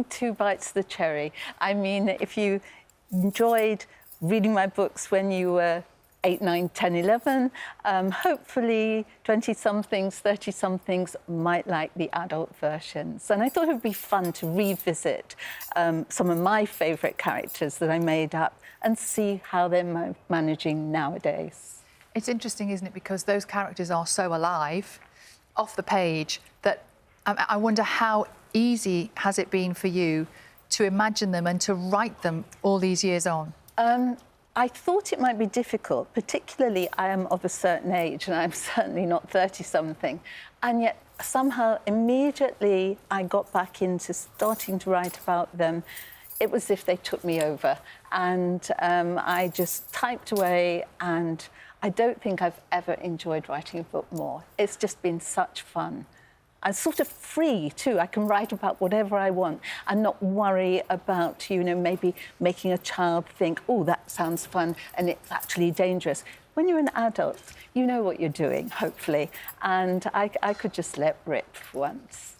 Two bites of the cherry. I mean, if you enjoyed reading my books when you were 8, 9, 10, 11, hopefully 20-somethings, 30-somethings might like the adult versions. And I thought it would be fun to revisit some of my favourite characters that I made up and see how they're managing nowadays. It's interesting, isn't it, because those characters are so alive off the page that I wonder how easy has it been for you to imagine them and to write them all these years on? I thought it might be difficult, particularly I am of a certain age and I'm certainly not 30-something. And yet somehow immediately I got back into starting to write about them. It was as if they took me over, and I just typed away, and I don't think I've ever enjoyed writing a book more. It's just been such fun. I'm sort of free, too. I can write about whatever I want and not worry about, you know, maybe making a child think, oh, that sounds fun, and it's actually dangerous. When you're an adult, you know what you're doing, hopefully, and I could just let rip for once.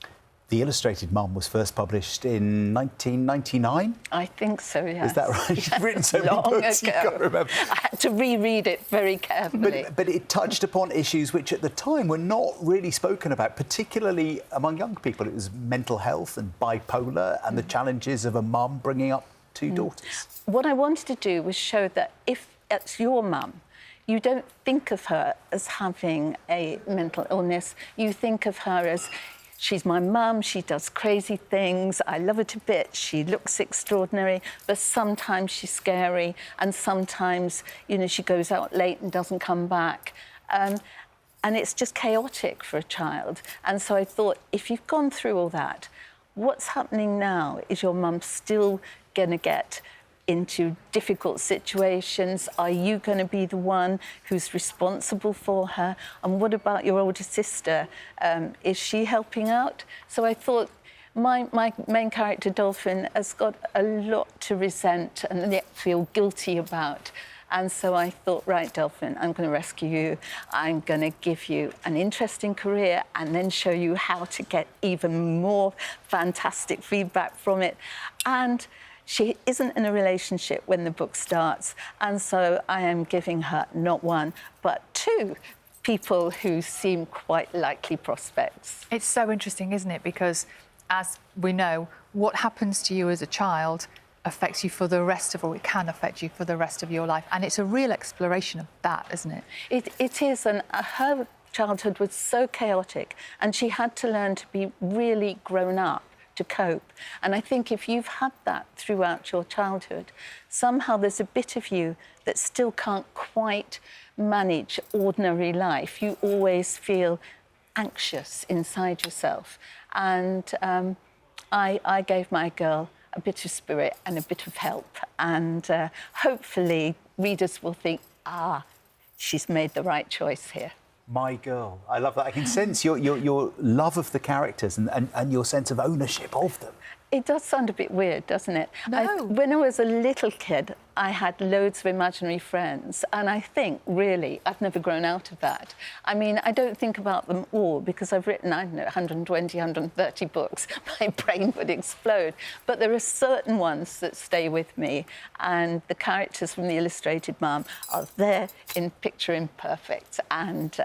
The Illustrated Mum was first published in 1999? I think so, yes. Is that right? You've written so many books, you can't remember. I had to reread it very carefully. But it touched upon issues which at the time were not really spoken about, particularly among young people. It was mental health and bipolar and the challenges of a mum bringing up two daughters. What I wanted to do was show that if it's your mum, you don't think of her as having a mental illness. You think of her as, she's my mum, she does crazy things, I love her to bits, she looks extraordinary, but sometimes she's scary, and sometimes, you know, she goes out late and doesn't come back. And it's just chaotic for a child. And so I thought, if you've gone through all that, what's happening now? Is your mum still going to get into difficult situations? Are you going to be the one who's responsible for her? And what about your older sister? Is she helping out? So I thought my main character, Dolphin, has got a lot to resent and yet feel guilty about. And so I thought, right, Dolphin, I'm going to rescue you. I'm going to give you an interesting career and then show you how to get even more fantastic feedback from it. And she isn't in a relationship when the book starts, and so I am giving her not one, but two people who seem quite likely prospects. It's so interesting, isn't it? Because, as we know, what happens to you as a child affects you for the rest of, or it can affect you for the rest of your life. And it's a real exploration of that, isn't it? It is, and her childhood was so chaotic, and she had to learn to be really grown up to cope. And I think if you've had that throughout your childhood, somehow there's a bit of you that still can't quite manage ordinary life. You always feel anxious inside yourself. And I gave my girl a bit of spirit and a bit of help. And hopefully readers will think, she's made the right choice here. My girl. I love that. I can sense your love of the characters and your sense of ownership of them. It does sound a bit weird, doesn't it? No. When I was a little kid, I had loads of imaginary friends, and I think, really, I've never grown out of that. I mean, I don't think about them all, because I've written, I don't know, 120, 130 books. My brain would explode. But there are certain ones that stay with me, and the characters from The Illustrated Mum are there in picture imperfect, and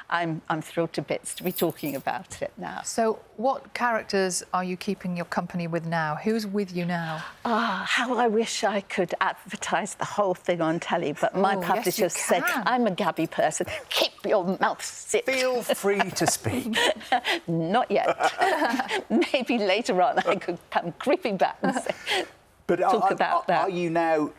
I'm thrilled to bits to be talking about it now. So what characters are you keeping your company with now? Who's with you now? How I wish I could advertise the whole thing on telly, but my publisher said, I'm a gabby person. Keep your mouth shut. Feel free to speak. Not yet. Maybe later on I could come creeping back and say, talk about that. Are you now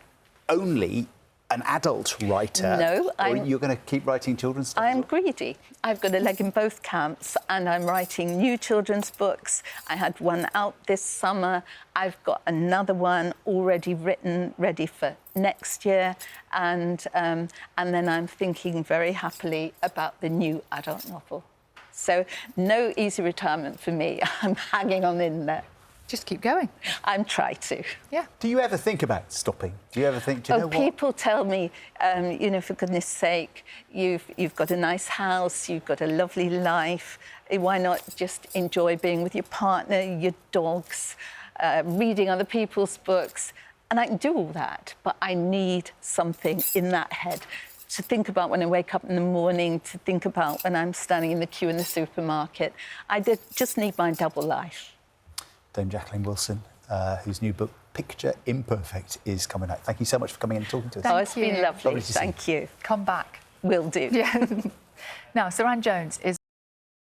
only an adult writer? No, or you're going to keep writing children's stuff? I'm greedy. I've got a leg in both camps, and I'm writing new children's books. I had one out this summer. I've got another one already written, ready for next year, and then I'm thinking very happily about the new adult novel. So no easy retirement for me. I'm hanging on in there. Just keep going. I'm trying to. Yeah. Do you ever think about stopping? Do you ever think, do you know what? People tell me, you know, for goodness sake, you've got a nice house, you've got a lovely life. Why not just enjoy being with your partner, your dogs? reading other people's books, and I can do all that, but I need something in that head to think about when I wake up in the morning, to think about when I'm standing in the queue in the supermarket. Just need my double life. Dame Jacqueline Wilson, whose new book, Picture Imperfect, is coming out. Thank you so much for coming in and talking to us. Oh, it's been lovely. Lovely to see you. Thank you. Come back. Will do. Yeah. Now, Saran Jones is